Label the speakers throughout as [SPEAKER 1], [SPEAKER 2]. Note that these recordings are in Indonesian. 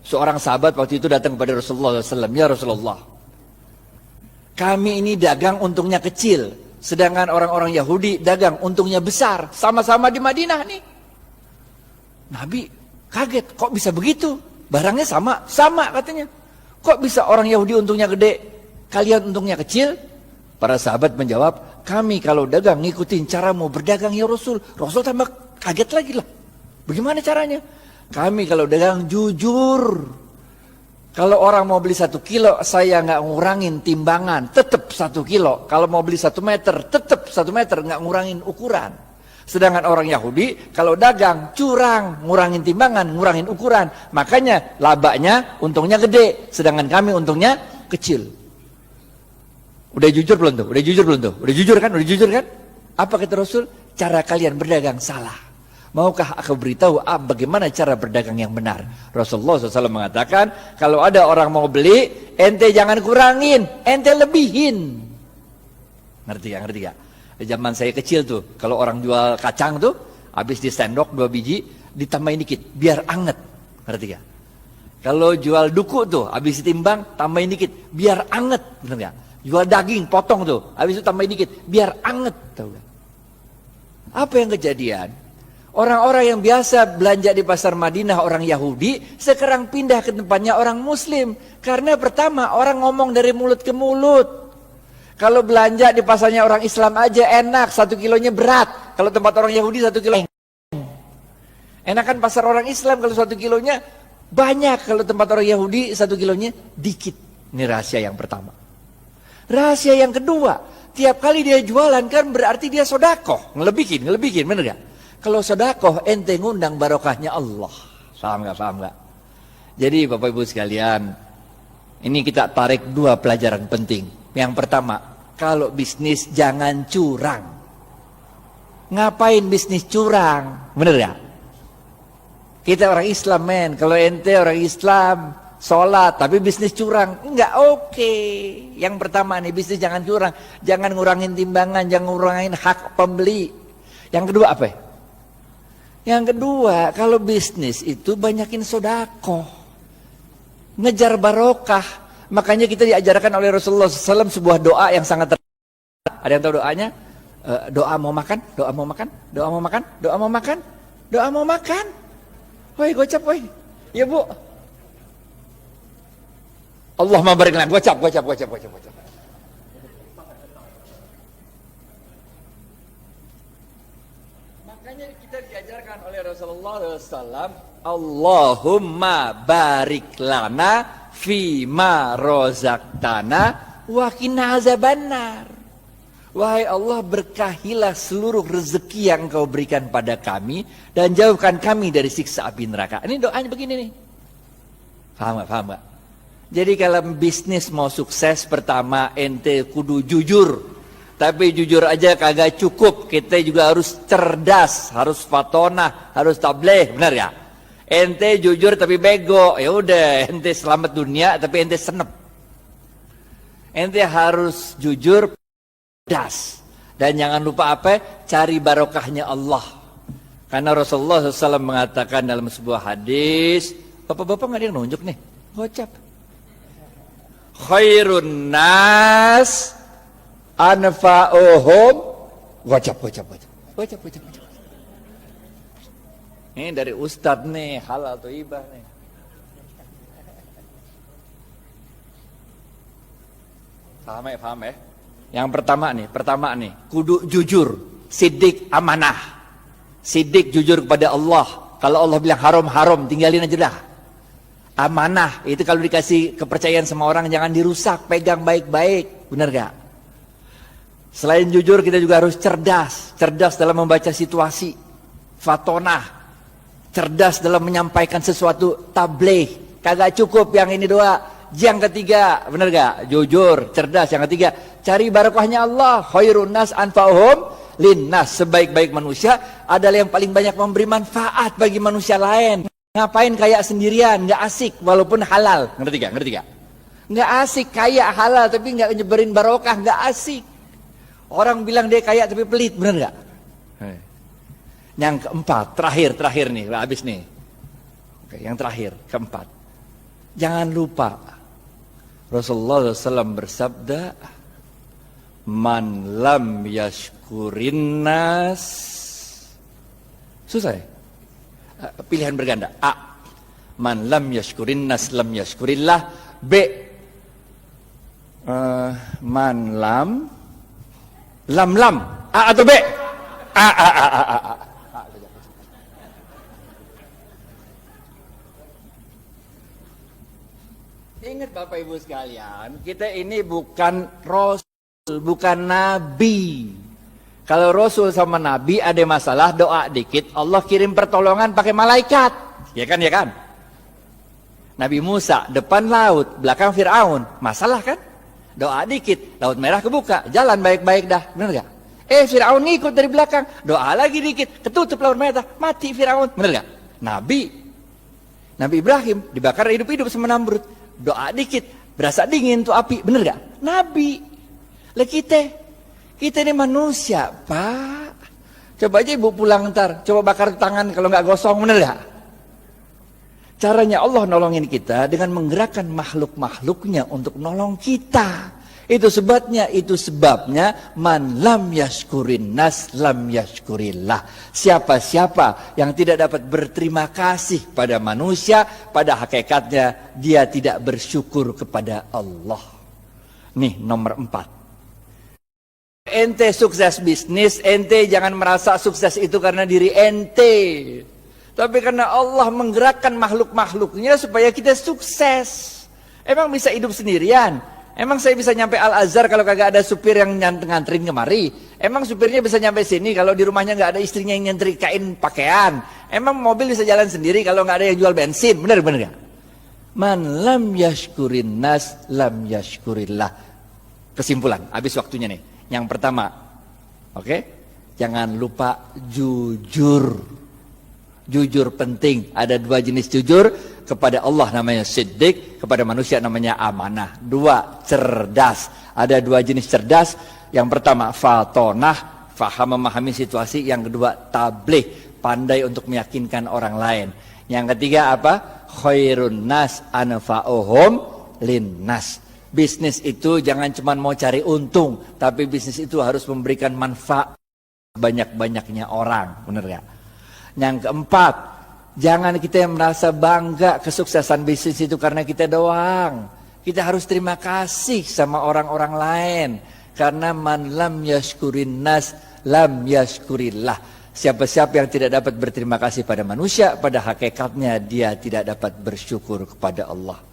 [SPEAKER 1] Seorang sahabat waktu itu datang kepada Rasulullah SAW. Ya Rasulullah, kami ini dagang untungnya kecil, sedangkan orang-orang Yahudi dagang untungnya besar. Sama-sama di Madinah nih. Nabi kaget, kok bisa begitu? Barangnya sama, sama katanya. Kok bisa orang Yahudi untungnya gede, kalian untungnya kecil? Para sahabat menjawab, kami kalau dagang ngikutin caramu berdagang ya Rasul. Rasul tambah kaget lagi lah. Bagaimana caranya? Kami kalau dagang jujur. Kalau orang mau beli 1 kilo, saya nggak ngurangin timbangan, tetap 1 kilo. Kalau mau beli 1 meter, tetap 1 meter, nggak ngurangin ukuran. Sedangkan orang Yahudi, kalau dagang, curang, ngurangin timbangan, ngurangin ukuran. Makanya labanya, untungnya gede. Sedangkan kami untungnya kecil. Udah jujur belum tuh? Udah jujur belum tuh? Udah jujur kan? Udah jujur kan? Apa kata Rasul? Cara kalian berdagang salah. Maukah aku beritahu bagaimana cara berdagang yang benar? Rasulullah SAW mengatakan, kalau ada orang mau beli, ente jangan kurangin, ente lebihin. Ngerti gak? Ngerti gak? Di zaman saya kecil tuh, kalau orang jual kacang tuh, habis di sendok 2 biji, ditambahin dikit, biar anget. Ngerti gak? Kalau jual duku tuh, habis ditimbang, tambahin dikit, biar anget. Bener gak? Jual daging, potong tuh, habis itu tambahin dikit, biar anget. Tahu gak? Apa yang kejadian? Orang-orang yang biasa belanja di pasar Madinah, orang Yahudi, sekarang pindah ke tempatnya orang Muslim. Karena pertama, orang ngomong dari mulut ke mulut. Kalau belanja di pasarnya orang Islam aja enak, 1 kilonya berat. Kalau tempat orang Yahudi 1 kilo enakan pasar orang Islam kalau 1 kilonya banyak. Kalau tempat orang Yahudi 1 kilonya dikit. Ini rahasia yang pertama. Rahasia yang kedua, tiap kali dia jualan kan berarti dia sodakoh. Ngelebihin, bener gak? Kalau sodakoh ente ngundang barokahnya Allah. Paham gak? Paham gak? Jadi Bapak Ibu sekalian, ini kita tarik 2 pelajaran penting. Yang pertama, kalau bisnis jangan curang. Ngapain bisnis curang? Bener gak? Kita orang Islam men. Kalau ente orang Islam, sholat tapi bisnis curang, enggak oke. Yang pertama nih, bisnis jangan curang. Jangan ngurangin timbangan, jangan ngurangin hak pembeli. Yang kedua apa ya? Yang kedua, kalau bisnis itu banyakin sodakoh, ngejar barokah. Makanya kita diajarkan oleh Rasulullah SAW sebuah doa yang sangat ada yang tahu doanya? Doa mau makan, doa mau makan, doa mau makan, doa mau makan, doa mau makan. Woi, gocap woi. Ya Bu. Allahumma barik lana, gocap. Makanya kita diajarkan oleh Rasulullah SAW, Allahumma barik lana fima rozaqtana wa qina azabannar. Wahai Allah, berkahilah seluruh rezeki yang Engkau berikan pada kami dan jauhkan kami dari siksa api neraka. Ini doanya begini nih. Paham gak? Jadi kalau bisnis mau sukses, pertama ente kudu jujur. Tapi jujur aja kagak cukup, kita juga harus cerdas, harus fatonah, harus tabligh, benar ya? Ente jujur tapi bego, ya udah ente selamat dunia tapi ente senep. Ente harus jujur, cerdas, dan jangan lupa apa? Cari barokahnya Allah. Karena Rasulullah SAW mengatakan dalam sebuah hadis, bapak-bapak nggak ada yang nunjuk nih, gocap. Khairun nas anfa'uhum, gocap. Ini dari Ustadz nih, halal atau ibah nih. Paham ya? Yang pertama nih, kudu jujur, sidik amanah. Sidik jujur kepada Allah. Kalau Allah bilang haram, tinggalin aja dah. Amanah, itu kalau dikasih kepercayaan sama orang jangan dirusak, pegang baik-baik, benar gak? Selain jujur, kita juga harus cerdas dalam membaca situasi, fatonah, cerdas dalam menyampaikan sesuatu, tabligh. Kagak cukup yang ini doa. Yang ketiga, benar gak? Jujur, cerdas. Yang ketiga, cari barokahnya Allah. Khairun nas anfa'uhum linnas. Sebaik-baik manusia adalah yang paling banyak memberi manfaat bagi manusia lain. Ngapain kaya sendirian, nggak asik walaupun halal. Ngerti gak? Nggak asik kaya halal tapi nggak nyebarin barokah, nggak asik. Orang bilang dia kaya tapi pelit, bener gak? Yang keempat, terakhir nih, habis nih. Oke, yang terakhir, keempat. Jangan lupa Rasulullah SAW bersabda, man lam yashkurin nas. Susah ya? Pilihan berganda. A, man lam yashkurin nas lam yashkurillah. B, man lam A atau B? A. Ingat Bapak Ibu sekalian, kita ini bukan Rasul, bukan Nabi. Kalau Rasul sama Nabi ada masalah, doa dikit, Allah kirim pertolongan pakai malaikat. Ya kan, ya kan? Nabi Musa, depan laut, belakang Fir'aun. Masalah kan? Doa dikit, laut merah kebuka, jalan baik-baik dah. Bener gak? Fir'aun ngikut dari belakang, doa lagi dikit, ketutup laut merah, mati Fir'aun. Bener gak? Nabi Ibrahim dibakar hidup-hidup sama Namrud. Doa dikit, berasa dingin tuh api. Bener gak? Nabi. Lah kita ini manusia, Pak. Coba aja ibu pulang ntar, coba bakar tangan kalau nggak gosong, bener gak? Caranya Allah nolongin kita dengan menggerakkan makhluk-makhluknya untuk nolong kita. Itu sebabnya man lam yashkurin nas lam yashkurillah. Siapa-siapa yang tidak dapat berterima kasih pada manusia, pada hakikatnya dia tidak bersyukur kepada Allah. Nih nomor 4. Ente sukses bisnis, ente jangan merasa sukses itu karena diri ente, tapi karena Allah menggerakkan makhluk-makhluknya supaya kita sukses. Emang bisa hidup sendirian? Emang saya bisa nyampe Al-Azhar kalau kagak ada supir yang nganterin kemari? Emang supirnya bisa nyampe sini kalau di rumahnya nggak ada istrinya yang nyetrikain pakaian? Emang mobil bisa jalan sendiri kalau nggak ada yang jual bensin? Bener gak? Man lam yashkurin nas lam yashkurillah. Kesimpulan, habis waktunya nih. Yang pertama, oke? Jangan lupa jujur. Jujur penting. Ada 2 jenis jujur. Kepada Allah namanya siddiq, kepada manusia namanya amanah. 2, cerdas. Ada 2 jenis cerdas. Yang pertama, fatonah, faham memahami situasi. Yang kedua, tabligh, pandai untuk meyakinkan orang lain. Yang ketiga apa? Khairun nas anfa'uhum linnas. Bisnis itu jangan cuma mau cari untung, tapi bisnis itu harus memberikan manfaat banyak-banyaknya orang. Benar gak? Yang keempat, jangan kita yang merasa bangga kesuksesan bisnis itu karena kita doang. Kita harus terima kasih sama orang-orang lain. Karena man lam yashkurin nas lam yashkurillah. Siapa-siapa yang tidak dapat berterima kasih pada manusia, pada hakikatnya dia tidak dapat bersyukur kepada Allah.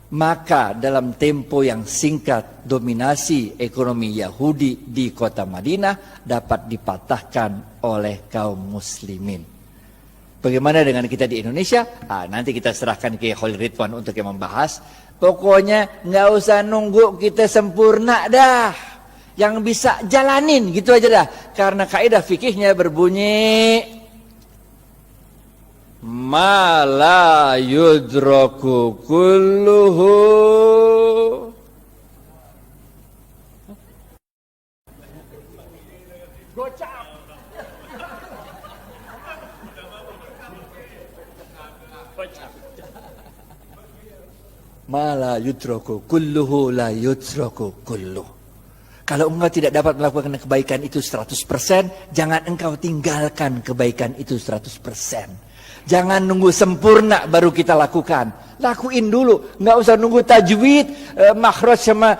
[SPEAKER 1] Maka dalam tempo yang singkat, dominasi ekonomi Yahudi di kota Madinah dapat dipatahkan oleh kaum muslimin. Bagaimana dengan kita di Indonesia? Nanti kita serahkan ke Khalil Ridwan untuk yang membahas. Pokoknya nggak usah nunggu kita sempurna dah. Yang bisa jalanin gitu aja dah. Karena kaidah fikihnya berbunyi ma la yudraku kulluhu gocap. Ma la yudraku kulluhu la yudraku kulluh. Kalau engkau tidak dapat melakukan kebaikan itu 100%, jangan engkau tinggalkan kebaikan itu 100%. Jangan nunggu sempurna baru kita lakukan. Lakuin dulu, nggak usah nunggu tajwid, makhraj sama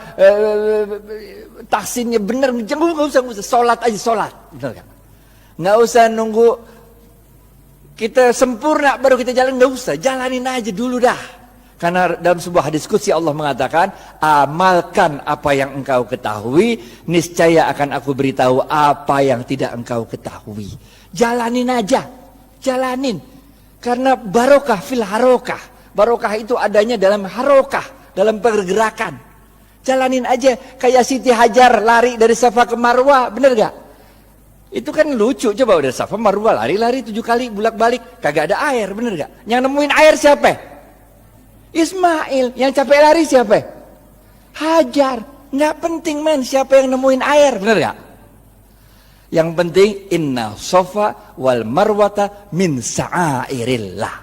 [SPEAKER 1] tahsinnya benar. Nggak usah, sholat aja sholat. Nggak usah nunggu kita sempurna baru kita jalan, nggak usah. Jalanin aja dulu dah. Karena dalam sebuah hadis qudsi Allah mengatakan, amalkan apa yang engkau ketahui, niscaya akan aku beritahu apa yang tidak engkau ketahui. Jalanin aja, jalanin. Karena barokah fil harokah. Barokah itu adanya dalam harokah, dalam pergerakan. Jalanin aja, kayak Siti Hajar lari dari Safa ke Marwah, bener gak? Itu kan lucu, coba udah Safa Marwah lari-lari 7 kali bolak-balik, kagak ada air, bener gak? Yang nemuin air siapa? Ismail. Yang capek lari siapa? Hajar. Nggak penting men siapa yang nemuin air, bener gak? Yang penting inna sofa wal marwata min sa'airillah.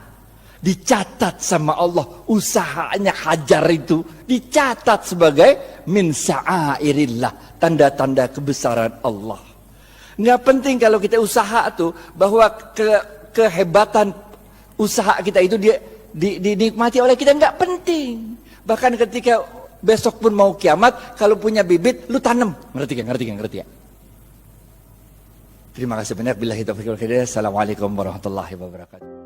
[SPEAKER 1] dicatat sama Allah, usahanya hajar itu dicatat sebagai min sya'airillah, tanda-tanda kebesaran Allah. Nggak penting kalau kita usaha tuh, bahwa kehebatan usaha kita itu dinikmati oleh kita, nggak penting. Bahkan ketika besok pun mau kiamat, kalau punya bibit lu tanam. Ngerti ya? Terima kasih banyak. Billahi taufiq wal hidayah. Assalamualaikum warahmatullahi wabarakatuh.